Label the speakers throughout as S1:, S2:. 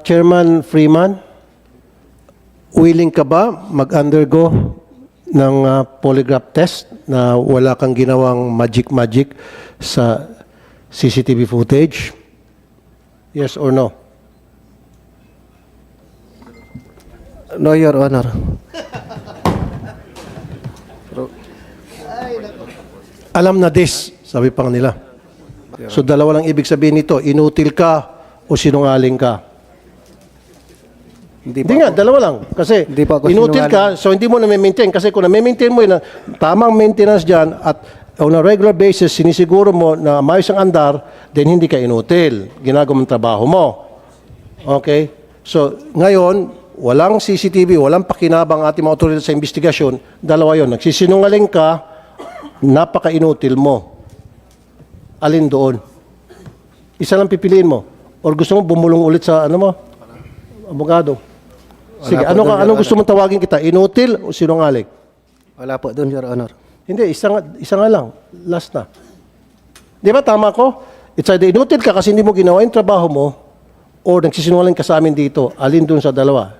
S1: Chairman Freeman, willing ka ba mag-undergo ng polygraph test na wala kang ginawang magic sa CCTV footage? Yes or no?
S2: No, Your Honor.
S1: Alam na this, sabi pa nila. So dalawa lang ibig sabihin nito, inutil ka o sinungaling ka. Hindi nga, dalawa lang. Kasi
S2: Hindi pa ako
S1: inutil
S2: sinungaling.
S1: ka, so hindi mo na-maintain. Kasi kung na-maintain mo yun, tamang maintenance dyan, at on a regular basis, sinisiguro mo na maayos ang andar, then hindi ka inutil. Ginagawa mong trabaho mo. Okay? So, ngayon, walang CCTV, walang pakinabang ating mga otoridad sa investigasyon. Dalawa yon. Nagsisinungaling ka, napaka-inutil mo. Alin doon? Isa lang pipiliin mo. Or gusto mo bumulong ulit sa, abogado? Sige, anong gusto mong tawagin kita? Inutil o sinungaling?
S2: Wala po doon, Your Honor.
S1: Hindi, isa nga lang. Last na. Di ba tama ko? It's either inutil ka kasi hindi mo ginawa yung trabaho mo or nagsisinungaling ka sa amin dito. Alin dun sa dalawa?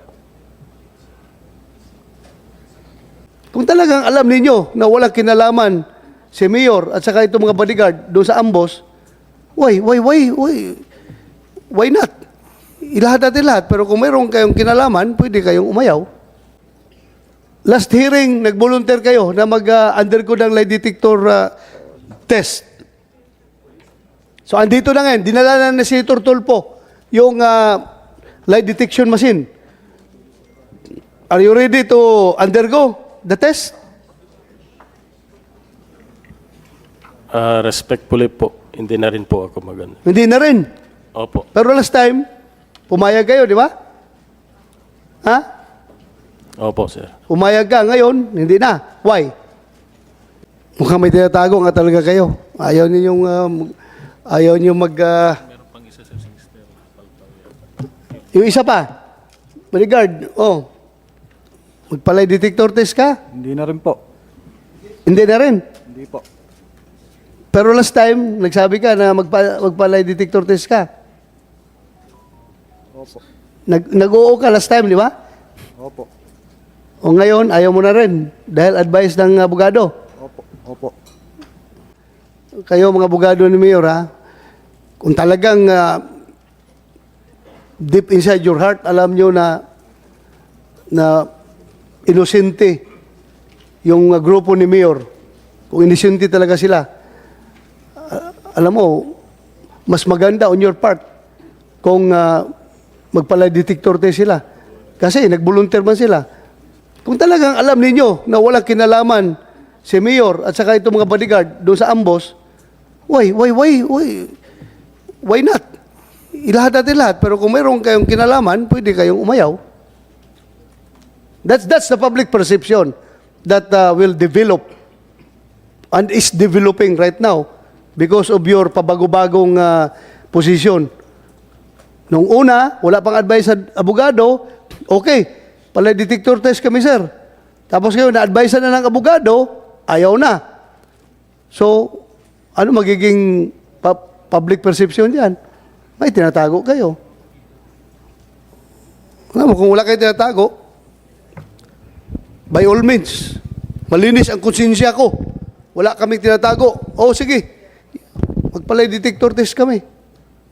S3: Kung talagang alam ninyo na walang kinalaman si Mayor at saka itong mga bodyguard doon sa ambos, why not? Ilahat natin lahat. Pero kung mayroon kayong kinalaman, pwede kayong umayaw. Last hearing, nag-volunteer kayo na mag-undergo ng lie detector test. So, andito na ngayon, dinala na si Tulfo yung lie detection machine. Are you ready to undergo the test?
S4: Respectfully po, hindi na rin po ako maganda.
S3: Hindi na rin.
S4: Opo.
S3: Pero last time, pumayag kayo, di ba? Ha?
S4: Opo, sir.
S3: Pumayag ka. Ngayon, hindi na. Why? Mukhang may tinatago nga talaga kayo. Ayaw ninyong yung isa pa. Bodyguard, magpalay detector test ka?
S5: Hindi na rin po.
S3: Hindi na rin.
S5: Hindi po.
S3: Pero last time, nagsabi ka na magpalay detector test ka.
S5: Opo.
S3: Nag-oo ka last time, di ba?
S5: Opo.
S3: O ngayon, ayaw mo na rin dahil advice ng abogado.
S5: Opo. Opo.
S3: Kayo mga abogado ni Mayor, ha? Kung talagang deep inside your heart, alam nyo na inosente yung grupo ni Mayor. Kung inosente talaga sila, alam mo, mas maganda on your part kung magpalay detector test sila. Kasi nag-volunteer man sila. Kung talagang alam ninyo na walang kinalaman si Mayor at saka itong mga bodyguard doon sa ambos, why not? Ilahat natin lahat. Pero kung mayroon kayong kinalaman, pwede kayong umayaw. That's the public perception that will develop and is developing right now because of your pabago-bagong posisyon. Nung una, wala pang advice sa abogado, okay, palay detector test kami, sir. Tapos ngayon, na-advise na ng abogado, ayaw na. So, ano magiging public perception diyan? May tinatago kayo. Alam mo, kung wala kayo tinatago, by all means, malinis ang konsensya ko. Wala kaming tinatago. O sige, magpalay detector test kami.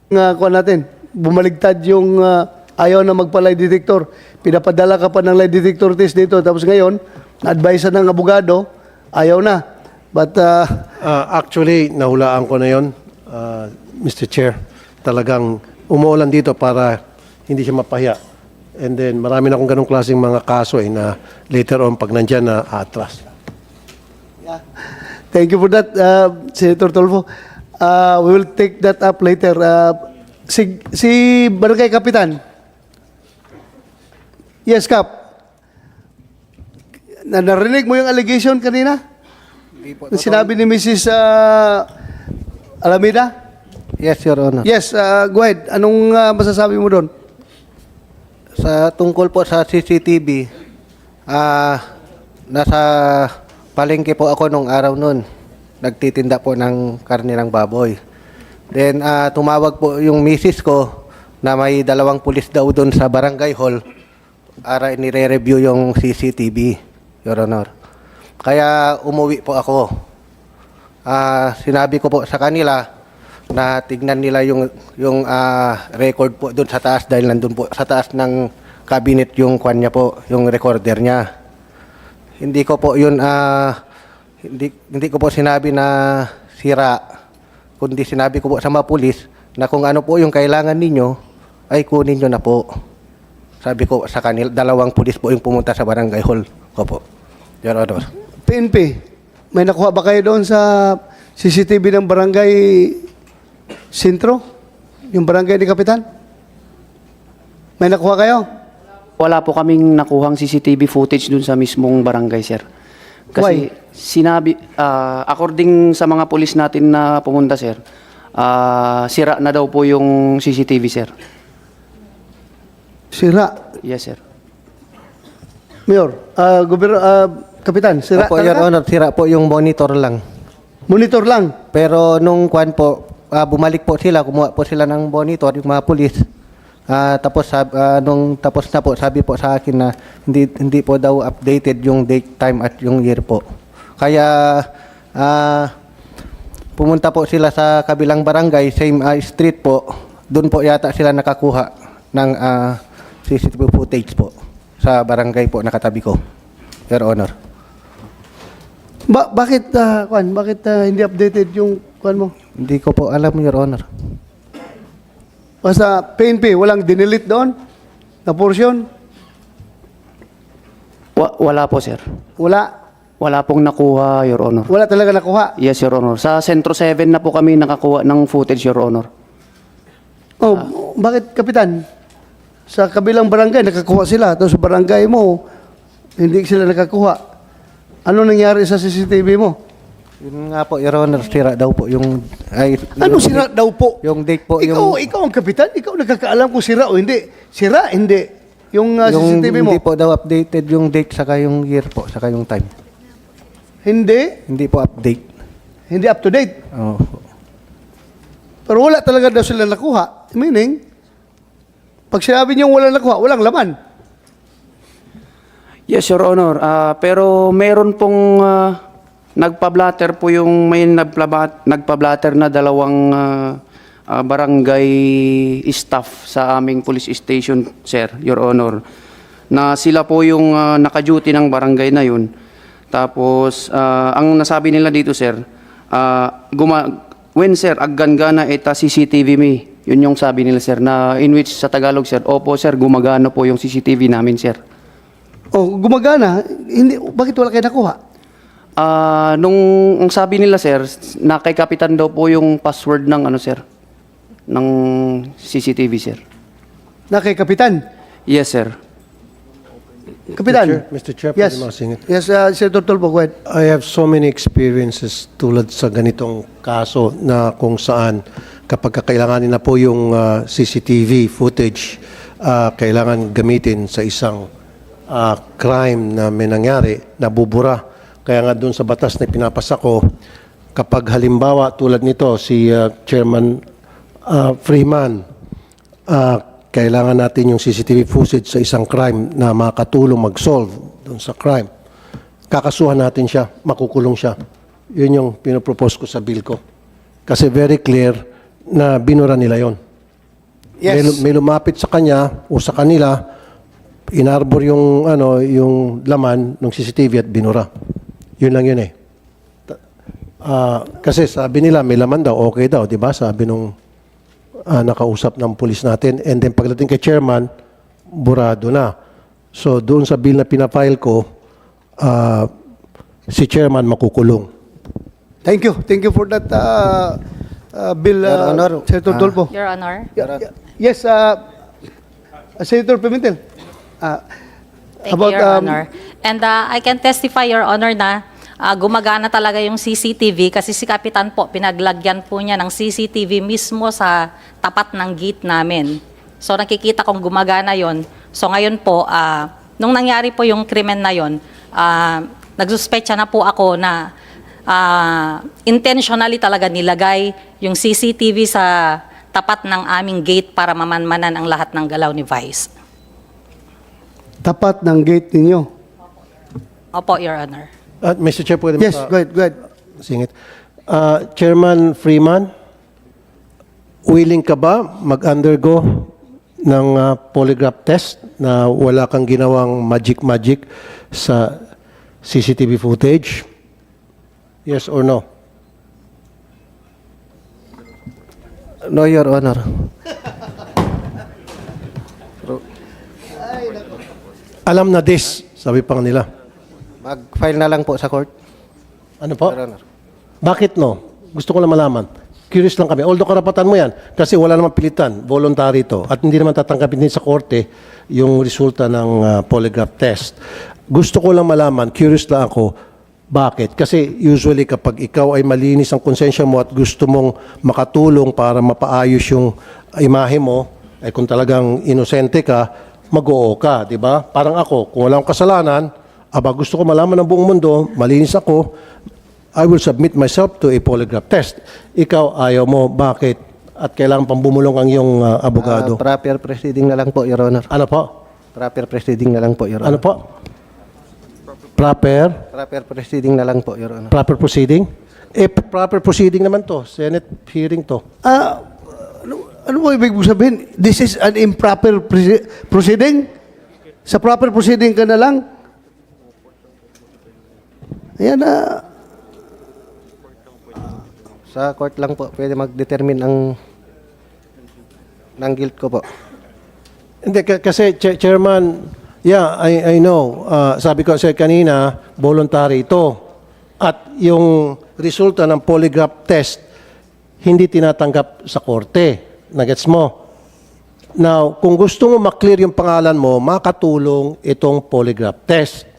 S3: Kuha natin, bumaligtad yung ayaw na magpalay detector. Pinapadala ka pa ng lie detector test dito. Tapos ngayon, na-advise ng abogado, ayaw na. But,
S1: Actually, nahulaan ko na yon, Mr. Chair. Talagang umuulan dito para hindi siya mapahiya. And then, marami na akong ganong klaseng mga kaso na later on, pag nandyan na atras.
S3: thank you for that, Senator Tulfo. We will take that up later. Si Barangay Kapitan. Yes, Kap. Narinig mo yung allegation kanina?
S2: Hindi po.
S3: Sinabi ni Mrs. Alameda?
S2: Yes, Your Honor.
S3: Yes, go ahead. Anong masasabi mo doon?
S2: Sa tungkol po sa CCTV, nasa palengke po ako nung araw nun. Nagtitinda po ng karne ng baboy. Then, tumawag po yung misis ko na may 2 pulis daw doon sa barangay hall para nire-review yung CCTV, Your Honor. Kaya umuwi po ako. Sinabi ko po sa kanila na tignan nila yung record po doon sa taas dahil nandun po sa taas ng cabinet yung kwan niya po, yung recorder niya. Hindi ko po yun hindi ko po sinabi na sira, kundi sinabi ko po sa mga pulis na kung ano po yung kailangan ninyo ay kunin nyo na po. Sabi ko sa kanila, 2 pulis po yung pumunta sa barangay hall ko po, Your Honor.
S3: PNP, may nakuha ba kayo doon sa CCTV ng barangay Sintro? Yung barangay ni Kapitan? May nakuha kayo?
S6: Wala po kaming nakuhang CCTV footage dun sa mismong barangay, sir. Kasi sinabi, according sa mga pulis natin na pumunta, sir, sira na daw po yung CCTV, sir.
S3: Sira.
S6: Yes, sir.
S3: Mayor, Kapitan, sira
S2: Opo, Your
S3: talaga?
S2: Honor, sira po yung monitor lang.
S3: Monitor lang.
S2: Pero nung kwan po, bumalik po sila, kumuha po sila ng monitor, yung mga pulis. Nung tapos na po, sabi po sa akin na hindi po daw updated yung date, time at yung year po. Kaya pumunta po sila sa kabilang barangay, same street po. Doon po yata sila nakakuha ng CCTV footage po sa barangay po nakatabi ko, Your Honor.
S3: Bakit hindi updated yung kwan mo?
S2: Hindi ko po alam, Your Honor.
S3: Sa PNP, walang dinelete doon na portion?
S6: Wala po, sir.
S3: Wala.
S6: Wala pong nakuha, Your Honor.
S3: Wala talaga nakuha.
S6: Yes, Your Honor. Sa Sentro 7 na po kami nakakuha ng footage, Your Honor.
S3: Oh, bakit, Kapitan? Sa kabilang barangay, nakakuha sila. Tapos sa barangay mo, hindi sila nakakuha. Ano nangyari sa CCTV mo?
S2: Yun nga po, Your Honor, sira daw po yung...
S3: Ano sira daw po?
S2: Yung date po,
S3: Ikaw ang kapitan? Ikaw nakakaalam kung sira o hindi? Sira, hindi. Yung CCTV mo?
S2: Hindi po daw updated yung date saka yung year po, saka yung time.
S3: Hindi?
S2: Hindi po update.
S3: Hindi up to date.
S2: Oh.
S3: Pero wala talaga daw sila nakuha. Meaning, pag sinabi niyo wala nakuha, walang laman.
S6: Yes, Your Honor. Pero meron pong nagpa-blatter po yung may nagpa-blatter na 2 barangay staff sa aming police station, sir, Your Honor. Na sila po yung naka-duty ng barangay na yun. Tapos, ang nasabi nila dito, sir, when, sir, aggangana ita CCTV mi. Yun yung sabi nila, sir, na in which sa Tagalog, sir, opo, sir, gumagana po yung CCTV namin, sir.
S3: Oh, gumagana. Hindi, bakit wala kayo nakuha?
S6: Ang sabi nila, sir, na kay Kapitan daw po yung password ng, sir, ng CCTV, sir.
S3: Na kay Kapitan?
S6: Yes, sir.
S3: Kapitan?
S1: Mr. Chair,
S3: Yes.
S1: pwede masingit.
S3: Yes, Senator Tulfo, go ahead.
S1: I have so many experiences tulad sa ganitong kaso na kung saan kapag kakailanganin na po yung CCTV footage, kailangan gamitin sa isang crime na may nangyari, nabubura. Kaya nga doon sa batas na pinapasa ko, kapag halimbawa tulad nito si Chairman Freeman, kailangan natin yung CCTV footage sa isang crime na makatulong mag-solve doon sa crime. Kakasuhan natin siya, makukulong siya. Yun yung pinopropose ko sa bill ko. Kasi very clear na binura nila yon.
S3: Yes.
S1: May lumapit sa kanya o sa kanila, inarbor yung yung laman ng CCTV at binura. Yun lang yun eh. Kasi sabi nila may laman daw, okay daw, 'di ba? Sabi nung nakausap ng pulis natin, and then pagdating kay chairman, burado na. So doon sa bill na pinafile ko, si chairman makukulong.
S3: Thank you. Thank you for that bill,
S2: Your Honor.
S3: Senator Tulfo.
S7: Your Honor.
S3: Yes, Senator Pimentel.
S7: Thank you, Your Honor. And I can testify, Your Honor, na gumagana talaga yung CCTV kasi si Kapitan po, pinaglagyan po niya ng CCTV mismo sa tapat ng gate namin. So nakikita kong gumagana yon. So ngayon po, nung nangyari po yung krimen na yon, nagsuspecha na po ako na intentionally talaga nilagay yung CCTV sa tapat ng aming gate para mamanmanan ang lahat ng galaw ni Vice.
S3: Tapat ng gate ninyo.
S7: Opo, Your Honor.
S1: Mr. Chair, pwede
S3: Yes, go ahead.
S1: singit. Chairman Freeman, willing ka ba mag-undergo ng polygraph test na wala kang ginawang magic sa CCTV footage? Yes or no?
S2: No, Your Honor.
S1: Alam na this, sabi pa nila.
S2: Mag-file na lang po sa court,
S1: Ano po?
S2: Your Honor.
S1: Bakit no? Gusto ko lang malaman. Curious lang kami. Although karapatan mo yan, kasi wala namang pilitan, voluntary to. At hindi naman tatanggapin din sa korte yung resulta ng polygraph test. Gusto ko lang malaman, curious lang ako, bakit? Kasi usually kapag ikaw ay malinis ang konsensya mo at gusto mong makatulong para mapaayos yung imahe mo, ay kung talagang inosente ka, mag-oo ka, di ba? Parang ako, kung wala akong kasalanan, gusto ko malaman ng buong mundo, malinis ako, I will submit myself to a polygraph test. Ikaw, ayaw mo, bakit? At kailangan pang bumulong ang iyong abogado.
S2: Proper proceeding na lang po, Your Honor.
S1: Ano po?
S2: Proper proceeding na lang po, Your Honor.
S1: Ano po? Proper
S2: Proceeding na lang po, Your Honor.
S1: proceeding? Proper proceeding naman to. Senate hearing to.
S3: Ano mo ibig mo sabihin? This is an improper proceeding? Sa proper proceeding ka na lang? Ayan na.
S2: Sa court lang po, pwede mag-determine ng guilt ko po.
S1: Hindi, kasi Chairman, yeah, I know. Sabi ko sa kanina, voluntary ito. At yung resulta ng polygraph test, hindi tinatanggap sa korte. Nagets mo? Now, kung gusto mo maklear yung pangalan mo, makatulong itong polygraph test.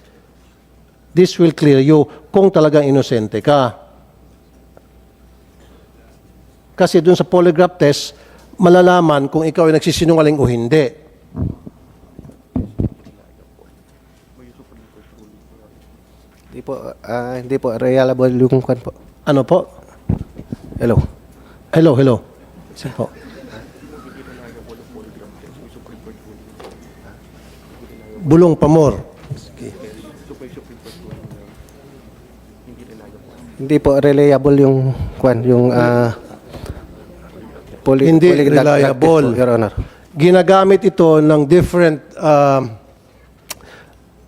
S1: This will clear you kung talagang inosente ka. Kasi dun sa polygraph test, malalaman kung ikaw ay nagsisinungaling o hindi.
S2: Hindi po reliable yung kwan po.
S1: Ano po?
S2: Hello.
S1: Hello. Sige po. Bulong Pamor.
S2: Hindi po reliable yung kwan, yung
S1: Hindi
S2: polygraph test
S1: reliable.
S2: po, Your Honor.
S1: Ginagamit ito ng different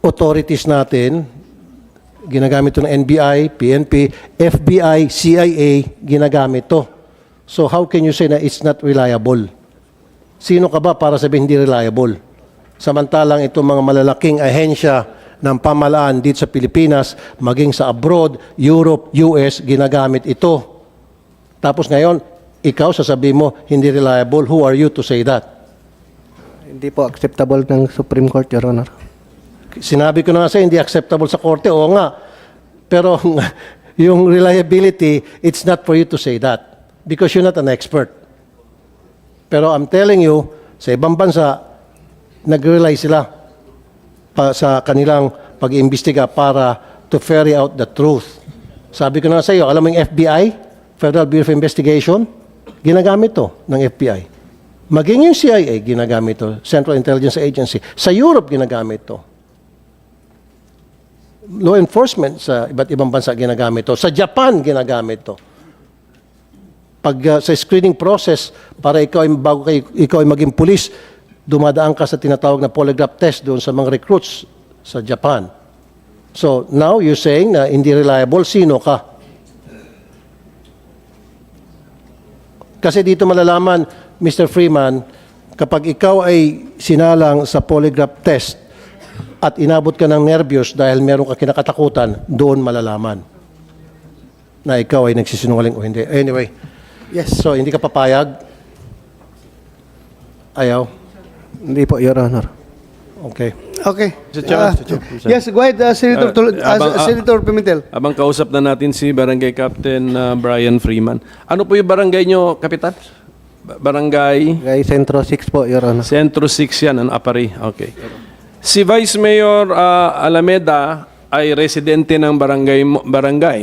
S1: authorities natin. Ginagamit ito ng NBI, PNP, FBI, CIA, ginagamit ito. So how can you say na it's not reliable? Sino ka ba para sabihin hindi reliable? Samantalang itong mga malalaking ahensya ng pamahalaan dito sa Pilipinas, maging sa abroad, Europe, US, ginagamit ito. Tapos ngayon, ikaw sasabihin mo, hindi reliable. Who are you to say that?
S2: Hindi po acceptable ng Supreme Court, Your Honor.
S1: Sinabi ko na nga sa'yo, hindi acceptable sa korte. Oo nga. Pero yung reliability, it's not for you to say that. Because you're not an expert. Pero I'm telling you, sa ibang bansa, nag-rely sila sa kanilang pag-iimbestiga para to ferry out the truth. Sabi ko na sa iyo, alam mo yung FBI, Federal Bureau of Investigation, ginagamit to ng FBI. Maging yung CIA, ginagamit to, Central Intelligence Agency. Sa Europe, ginagamit to. Law enforcement sa iba't ibang bansa, ginagamit to. Sa Japan, ginagamit to. Pag sa screening process, para bago ikaw ay maging pulis, dumadaan ka sa tinatawag na polygraph test doon sa mga recruits sa Japan. So, now you're saying na hindi reliable, sino ka? Kasi dito malalaman, Mr. Freeman, kapag ikaw ay sinalang sa polygraph test at inabot ka ng nervyos dahil meron ka kinakatakutan, doon malalaman na ikaw ay nagsisinungaling o hindi. Anyway, yes, so hindi ka papayag? Ayaw?
S2: Hindi po, Your Honor.
S1: Okay.
S3: Okay.
S4: Mr. Chairman,
S3: Yes, go ahead, Senator Pimentel.
S4: Abang kausap na natin si Barangay Captain Brian Freeman. Ano po yung barangay nyo, Kapitan? Barangay
S2: Guy Centro 6 po, Your Honor.
S4: Centro 6 yan, ang Apari. Okay. Si Vice Mayor Alameda ay residente ng barangay.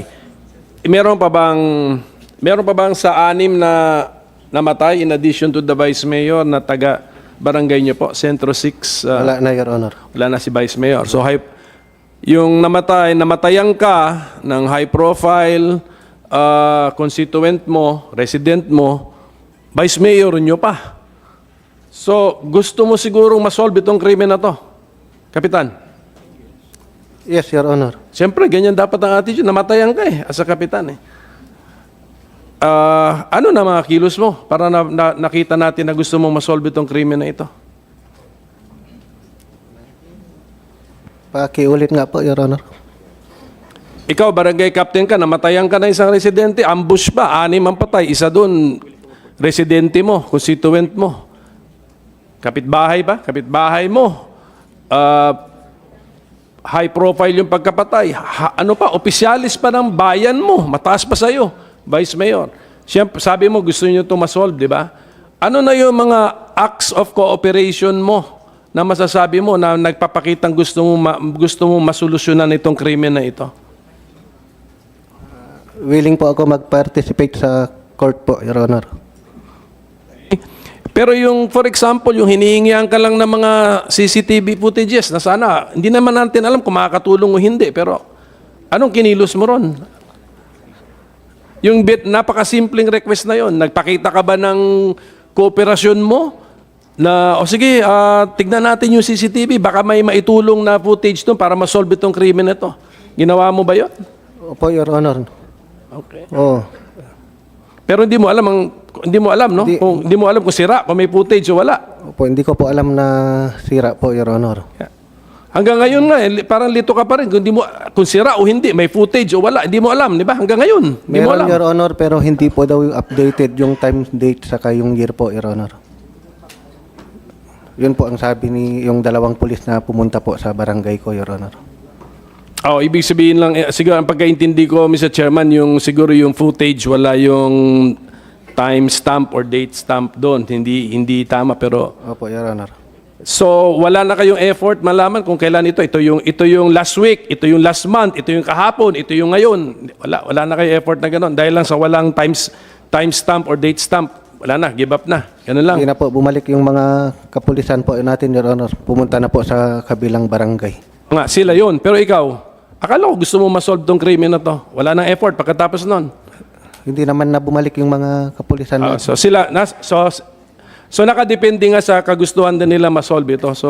S4: Meron pa bang sa 6 na namatay in addition to the Vice Mayor na taga barangay niyo po, Centro 6?
S2: Wala na, Your Honor.
S4: Wala na si Vice Mayor. So, yung namatayan ka ng high profile constituent mo, resident mo, Vice Mayor nyo pa. So, gusto mo sigurong masolve itong krimen na to, Kapitan?
S2: Yes, Your Honor.
S4: Siyempre, ganyan dapat ang attitude. Namatayan ka as a Kapitan ano na mga kilos mo para nakita natin na gusto mong masolve itong krimen na ito?
S2: Pakiulit nga po, Your Honor.
S4: Ikaw, barangay captain ka, namatayan ka na isang residente, ambush pa, 6 ang patay, isa doon, residente mo, constituent mo. Kapitbahay ba? Kapitbahay mo. High profile yung pagkapatay. Ano pa, opisyalis pa ng bayan mo, mataas pa sa'yo, Vice Mayor. Siyempre, sabi mo, gusto nyo ito masolve, di ba? Ano na yung mga acts of cooperation mo na masasabi mo na nagpapakitang gusto mo masolusyonan itong krimen na ito?
S2: Willing po ako mag-participate sa court po, Your Honor.
S4: Pero yung, for example, yung hinihingihan ka lang ng mga CCTV footages na sana, hindi naman natin alam kung makakatulong o hindi, pero anong kinilos mo ron? Yung napakasimpleng request na yon, nagpakita ka ba ng kooperasyon mo na, o sige, tignan natin yung CCTV, baka may maitulong na footage doon para masolve itong krimen na ito. Ginawa mo ba yun?
S2: Opo, Your Honor.
S4: Okay.
S2: Oo.
S4: Pero hindi mo alam, no? Hindi mo alam kung sira, kung may footage o wala.
S2: Opo, hindi ko po alam na sira po, Your Honor.
S4: Hanggang ngayon nga, parang lito ka pa rin. Kung sira o hindi, may footage o wala, hindi mo alam, di ba? Hanggang ngayon, hindi mo
S2: Meron,
S4: alam.
S2: Your Honor, pero hindi po daw updated yung time, date, saka yung year po, Your Honor. Yun po ang sabi ni yung dalawang pulis na pumunta po sa barangay ko, Your Honor.
S4: Oh, ibig sabihin lang, siguro ang pagkaintindi ko, Mr. Chairman, siguro yung footage, wala yung time stamp or date stamp doon. Hindi tama, pero...
S2: Opo, Your Honor.
S4: So, wala na kayong effort malaman kung kailan ito. Ito yung last week, ito yung last month, ito yung kahapon, ito yung ngayon. Wala na kayong effort na gano'n. Dahil lang sa walang time stamp or date stamp, wala na, give up na. Ganun lang.
S2: Hindi na po, bumalik yung mga kapulisan po natin, Your Honor. Pumunta na po sa kabilang barangay.
S4: Nga, sila yun. Pero ikaw, akala ko gusto mo masolve tong krimen na to. Wala nang effort pagkatapos nun.
S2: Hindi naman na bumalik yung mga kapulisan.
S4: So nakadepende nga sa kagustuhan din nila masolve ito. So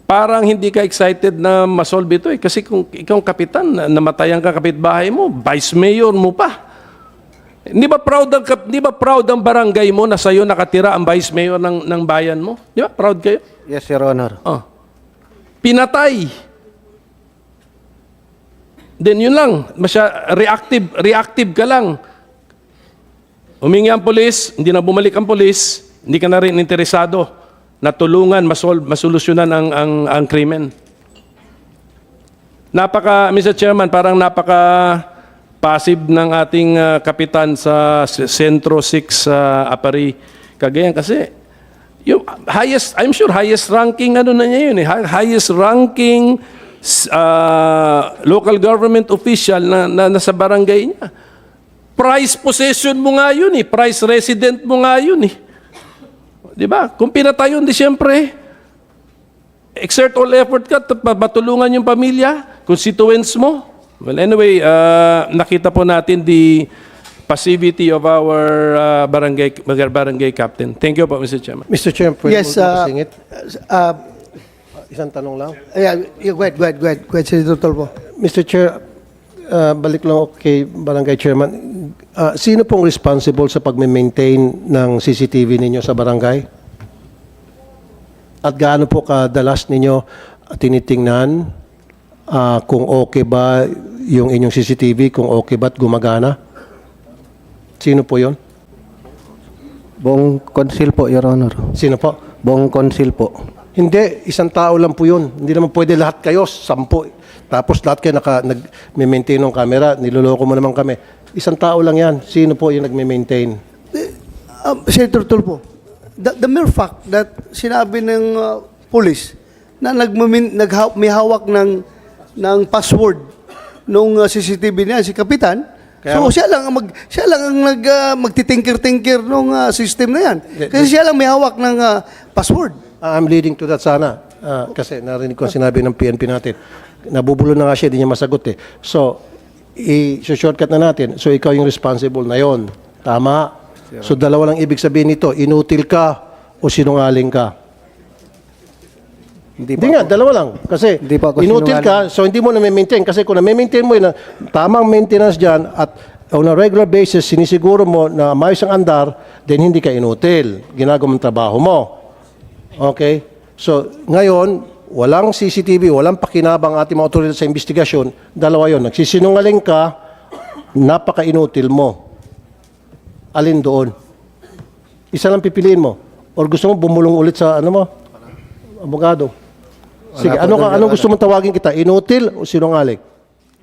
S4: parang hindi ka excited na masolve ito kasi kung ikaw kapitan, namatayan ka kapitbahay mo, vice mayor mo pa. Hindi ba proud ang barangay mo na sa'yo nakatira ang vice mayor ng bayan mo? Di ba? Proud kayo?
S2: Yes, Your Honor.
S4: Oh. Pinatay. Then yun lang, reactive ka lang. Humingi ang polis, hindi na bumalik ang polis, hindi ka na rin interesado na tulungan, masolusyonan ang krimen. Mr. Chairman, parang passive ng ating kapitan sa Centro 6 Apari, Cagayan kasi yung highest ranking na niya yun highest ranking local government official na nasa barangay niya. Price possession mo nga yun price resident mo nga yun di ba? Kung pinatay yun, di siyempre exert all effort ka matulungan yung pamilya, constituents mo. Well, anyway, nakita po natin the passivity of our barangay captain. Thank you po, Mr. Chairman.
S1: Mr. Chairman, pwede
S3: Yes,
S1: mo kasingit? Isang tanong lang.
S3: Go ahead, Senator Tolpo.
S1: Mr. Chair, balik lang kay Barangay Chairman. Sino pong responsible sa pag-maintain ng CCTV ninyo sa barangay? At gaano po kadalas ninyo tinitingnan kung okay ba yung inyong CCTV, kung okay ba at gumagana? Sino po yon?
S2: Buong konsil po, Your Honor.
S1: Sino po?
S2: Buong konsil po.
S1: Hindi, isang tao lang po yun. Hindi naman pwede lahat kayo, 10. Tapos lahat kayo nag-maintain ng camera, niloloko mo naman kami. Isang tao lang yan. Sino po yung nag-maintain?
S3: Senator Tolpo, the mere fact that sinabi ng police na may hawak ng password nung CCTV niya, si Kapitan, So siya lang ang magtitinker-tinker nung system na yan. Kasi siya lang may hawak ng password.
S1: I'm leading to that sana. Kasi narinig ko ang sinabi ng PNP natin. Nabubulo na nga siya, hindi niya masagot eh. So, i-shortcut na natin. So, ikaw yung responsible na yon. Tama? So, dalawa lang ibig sabihin nito. Inutil ka o sinungaling ka.
S2: Hindi
S1: Hindi nga, dalawa lang. Kasi
S2: Hindi pa ako
S1: inutil
S2: sinungaling.
S1: ka, so hindi mo na-maintain. Kasi kung na-maintain mo yun, tamang maintenance dyan at on a regular basis, sinisiguro mo na maayos ang andar, then hindi ka inutil. Ginagawa mong trabaho mo. Okay? So, ngayon, walang CCTV, walang pakinabang ating mga otoridad sa investigasyon. Dalawa yon. Nagsisinungaling ka, napaka-inutil mo. Alin doon? Isa lang pipiliin mo. Or gusto mo bumulong ulit sa ano mo? Abogado. Sige,
S2: Wala po doon, Your
S1: anong gusto mong tawagin kita? Inutil o sinungaling?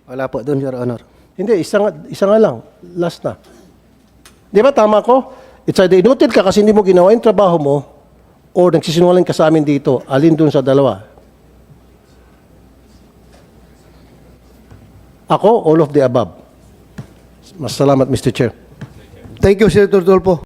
S2: Wala po doon, Your Honor.
S1: Hindi, isa nga lang. Last na. Di ba tama ko? It's either inutil ka kasi hindi mo ginawa yung trabaho mo or nagsisinungaling ka sa amin dito. Alin dun sa dalawa? Ako, all of the above. Mas salamat, Mr. Chair.
S3: Thank you, Senator Tulfo.